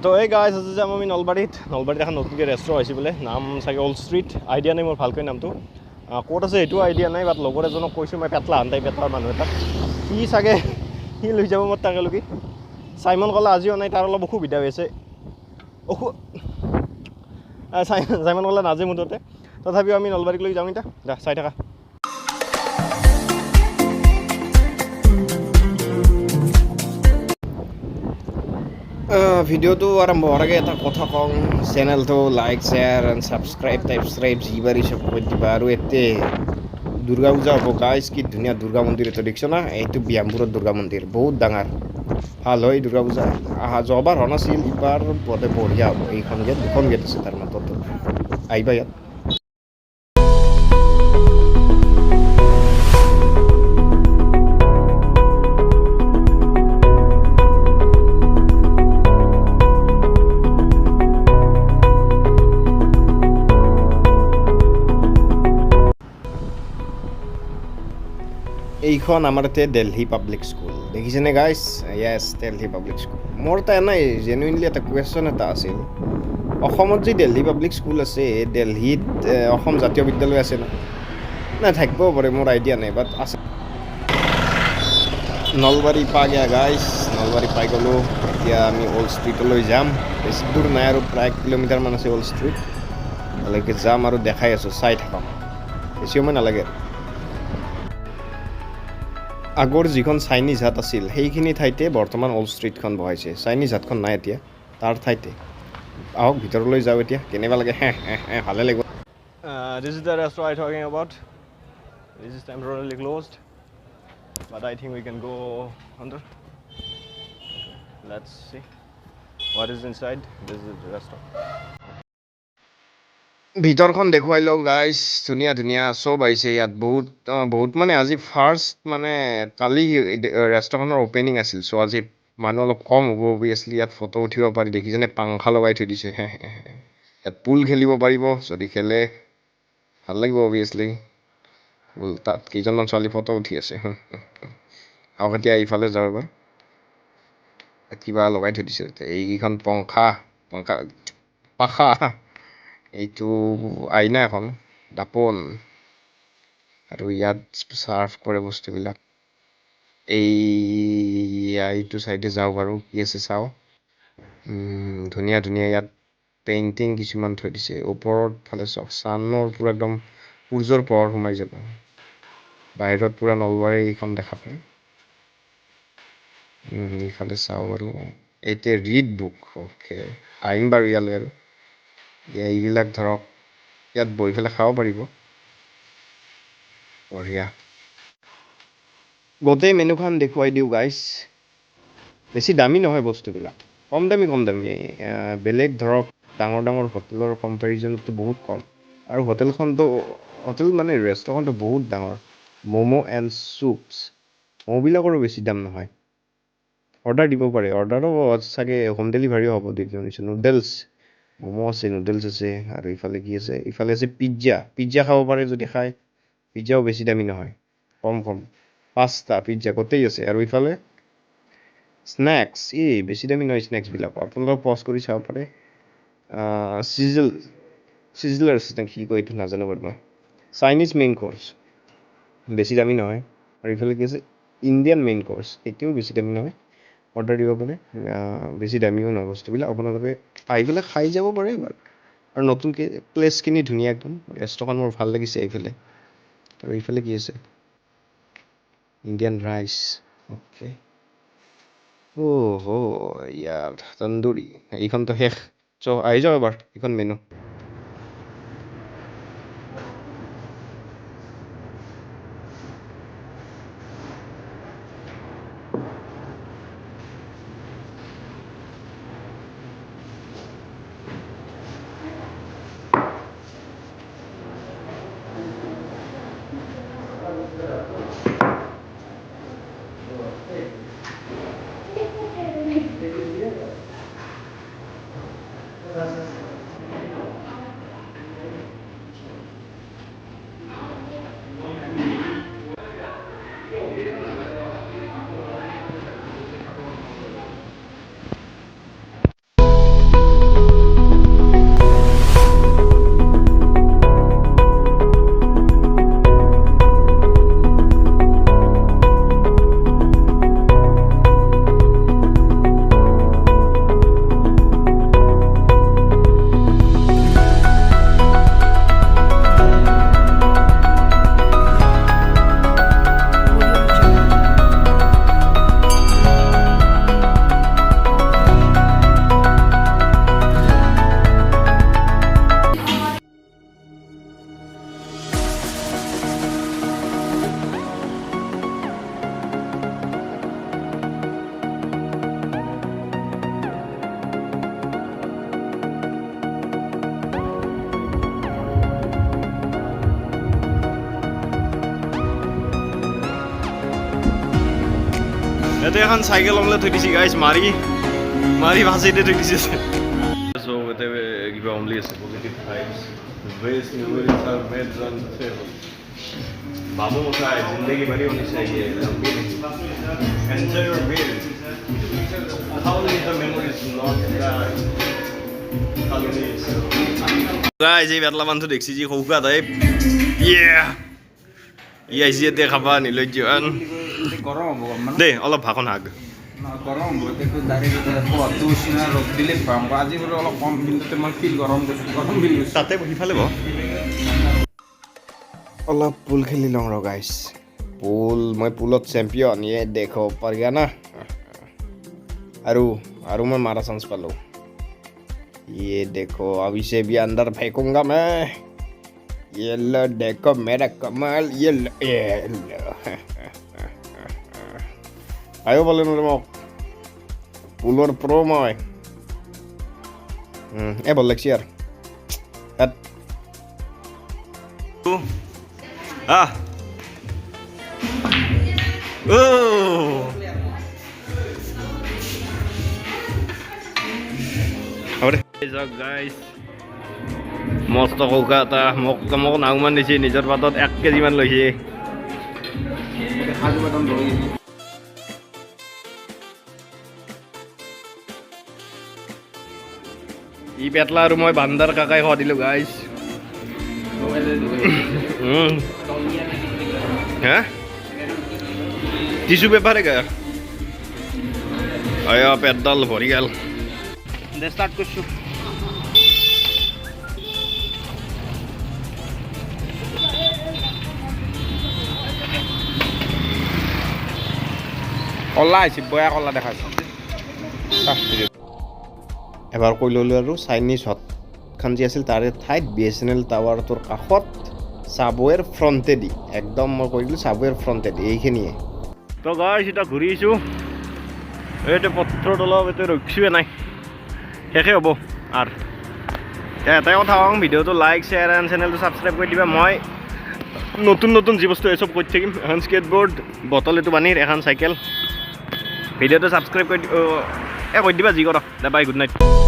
তো এই গাইজ আছে যে আমি নলবাৰীত এখন নতুনকৈ ৰেষ্টুৰেণ্ট হৈছে বোলে, নাম চাগে অল্ড ষ্ট্ৰীট, আইডিয়া নাই মোৰ ভালকৈ নামটো, ক'ত আছে এইটো আইডিয়া নাই, বাট লগৰ এজনক কৈছোঁ মই পেটলা হান্তাই পেটলাৰ মানুহ এটা, সি লৈ যাব মোৰ তাকে লগি। চাইমন ক'লে আজিও নাই, তাৰ অলপ অসুবিধা হৈ আছে, চাইমন ক'লে নাজে মুঠতে, তথাপিও আমি নলবাৰীক লৈ যাওঁ এতিয়া, দে চাই থাকা। ভিডিঅ'টো আৰম্ভ হোৱাৰ আগে এটা কথা কওঁ, চেনেলটো লাইক শ্বেয়াৰ এণ্ড ছাবস্ক্ৰাইব যি পাৰি চব কৰি দিবা। আৰু এতে দুৰ্গা পূজা হ'ব গাইজ, কি ধুনীয়া দুৰ্গা মন্দিৰ এটা দেখিছ না, এইটো বিয়ামপুৰৰ দুৰ্গা মন্দিৰ, বহুত ডাঙৰ, ভাল হয় দুৰ্গা পূজা। যোৱাবাৰ হোৱা নাছিল, এইবাৰ বোধে বঢ়িয়া হ'ব। এইখন গেট, দুখন গেট আছে তাৰ মাজত, আহিবা ইয়াত। এইখন আমাৰ ইয়াতে দিল্লী পাব্লিক স্কুল, দেখিছেনে গাইজ? য়েছ, দিল্লী পাব্লিক স্কুল। মোৰ এটা এনেই জেনুইনলি এটা কুৱেশ্যন এটা আছিল, অসমত যে দিল্লী পাব্লিক স্কুল আছে, দিল্লীত অসম জাতীয় বিদ্যালয় আছে নাই? থাকিবও পাৰে, মোৰ আইডিয়া নাই, বাট আছে। নলবাৰী পাই গ'লা গাইজ, নলবাৰী পাই গ'লোঁ। এতিয়া আমি অল্ড ষ্ট্ৰীটলৈ যাম, বেছি দূৰ নাই আৰু, প্ৰায় 1 কিলোমিটাৰমান আছে অল্ড ষ্ট্ৰীট, তালৈকে যাম আৰু দেখাই আছোঁ, চাই থাকক, বেছি সময় নালাগে। আগৰ যিখন চাইনিজ হাট আছিল সেইখিনি ঠাইতে বৰ্তমান অল্ড ষ্ট্ৰীটখন বহাইছে, চাইনিজ হাটখন নাই এতিয়া, তাৰ ঠাইতে। আহক ভিতৰলৈ যাওঁ এতিয়া, কেনেকুৱা লাগে, ভালে লাগিব। This is the restaurant I'm talking about. This is temporarily closed, but I think we can go under. Let's see what is inside. This is the restaurant. ভিতৰখন দেখুৱাই লওঁ গাইজ, ধুনীয়া ধুনীয়া চব আহিছে ইয়াত, বহুত মানে আজি ফাৰ্ষ্ট, মানে কালি ৰেষ্টুৰেণ্টখনৰ অ'পেনিং আছিল, চ' আজি মানুহ অলপ কম হ'ব অবভিয়াছলি। ইয়াত ফটো উঠিব পাৰি, দেখিছেনে পাংখা লগাই থৈ দিছে, ইয়াত পুল খেলিব পাৰিব, যদি খেলে ভাল লাগিব অবভিয়াছলি। তাত কেইজনমান ছোৱালী ফটো উঠি আছে, আৰু এতিয়া এইফালে যাওঁ এবাৰ, কিবা লগাই থৈ দিছে এইকেইখন পাখা, এইটো আইনা এখন, দাপোন, আৰু ইয়াত চাৰ্ভ কৰে বস্তুবিলাক। এইটো চাইডে যাওঁ বাৰু, কি আছে চাওঁ। ধুনীয়া ধুনীয়া ইয়াত পেইণ্টিং কিছুমান থৈ দিছে, ওপৰত ফালে চাওক, চানৰ পূৰা একদম সূৰ্যৰ পোহৰ সোমাই যাব, বাহিৰত পূৰা নলবাৰী এইখন দেখা পায়। এইফালে চাওঁ বাৰু, এতিয়া ৰিড বুক, অ'কে, আহিম বাৰু ইয়ালৈ আৰু। এইবিলাক ধৰক ইয়াত বহি পেলাই খাব পাৰিব, বঢ়িয়া। গোটেই মেনুখন দেখুৱাই দিওঁ গাইজ, বেছি দামী নহয় বস্তুবিলাক, কম দামী। বেলেগ ধৰক ডাঙৰ ডাঙৰ হোটেলৰ কম্পেৰিজনতো বহুত কম, আৰু হোটেল মানে ৰেষ্টুৰেণ্টখনটো বহুত ডাঙৰ। ম'ম' এণ্ড চুপছ, ম'বিলাকৰো বেছি দাম নহয়, অৰ্ডাৰ দিব পাৰে, অৰ্ডাৰো চাগে হোম ডেলিভাৰীও হ'ব শুনিছোঁ। নুডলছ, ম'ম' আছে, নুডলছ আছে, আৰু ইফালে কি আছে, ইফালে আছে পিজ্জা খাব পাৰে যদি খায়, পিজ্জাও বেছি দামী নহয়, কম পাস্তা, পিজ্জা গোটেই আছে। আৰু ইফালে স্নেক্স, বেছি দামী নহয় স্নেক্সবিলাক, আপোনালোকে পজ কৰি চাব পাৰে। চিজলাৰ্ছ নে কি কয় এইটো নাজানো বাৰু মই। চাইনিজ মেইন কৰ্চ, বেছি দামী নহয়। আৰু ইফালে কি আছে, ইণ্ডিয়ান মেইন কৰ্চ, সেইটোও বেছি দামী নহয়, অৰ্ডাৰ দিব পাৰে, বেছি দামীও নহয় বস্তুবিলাক, আপোনালোকে আহি পেলাই খাই যাব পাৰে বাৰু। আৰু নতুনকৈ প্লেচখিনি ধুনীয়া একদম, ৰেষ্টুৰেণ্ট মোৰ ভাল লাগিছে এইফালে। আৰু এইফালে কি আছে, ইণ্ডিয়ান ৰাইচ, অ'কে, ইয়াৰ তন্দুৰী, এইখনতো শেষ, চ' আহি যাওঁ এবাৰ, এইখন মেনু। ইয়াতে এখন চাইকেল অমলে থৈ দিছে গাইছ মাৰি মাৰি ভাজিতে থৈ দিছে so ইয়াতে কিবা অমলি আছে positive vibes best memories are made on travel बाबू होता है जिंदगी भरी होनी चाहिए लंबी नहीं enjoy your meal how is the memories not guys এই বেটলা মানুহ দেখছি জি খৌকা টাইপ ইয়া ইয়াইজিতে খাবা নিলজ্জান গরম মানে দে অলপ ভাখন হাগ না গরম বলতে একটু দাঁড়িয়ে তো সিনা রোদ দিলে পাম আজি বলে অলপ কম কিন্তু মই ফিল গরম ফিল তাতে সিফালে ব অলপ পুল খেলি লওঁ ৰ গাইছ পুল মই পুলত চেম্পিয়ন ইয়ে দেখো পাৰিয়া না আৰু মই মাৰা চান্স পালোঁ ये देखो अभी से भी अंदर फेंकूंगा मैं ये लो देखो मेरा कमाल ये लो आयो बोले नो मक पुलर प्रो मैं बोल लेक्स यार গাইছ মস্ত কৌকা এটা মোক নাওমান দিছে নিজৰ পাতত 1 কেজি মান লৈছে ই পেটলা আৰু মই বান্দাৰ কাকাই খোৱা দিলোঁ গাইছ হা টিচু পেপাৰে গা আয়া পেটডাল ভৰি গেল দে স্টাৰ্ট কৰছো কলা আহিছে বয়া কলা দেখাইছে এবাৰ কৈ ল'লোঁ আৰু চাইনিজ হটখন যি আছিল তাৰে ঠাইত BSNL টাৱাৰটোৰ কাষত চাবৱেৰ ফ্ৰণ্টেদি একদম মই কৈ দিলোঁ চাবৱেৰ ফ্ৰণ্টেদি এইখিনিয়ে তো গাইছ এতিয়া ঘূৰি আহিছোঁ এইটো পথৰ তলত এইটো ৰখিছোৱে নাই শেষে হ'ব আৰু এটাই কথা কওঁ ভিডিঅ'টো লাইক শ্বেয়াৰ এণ্ড চেনেলটো ছাবস্ক্ৰাইব কৰি দিবা মই নতুন যি বস্তু এই চব কৰি থাকিম এখন স্কেটবোৰ্ড বটল এইটো পানীৰ এখন চাইকেল ভিডিঅ'টো ছাবস্ক্ৰাইব কৰি দিবা যি কৰক বাই গুড নাইট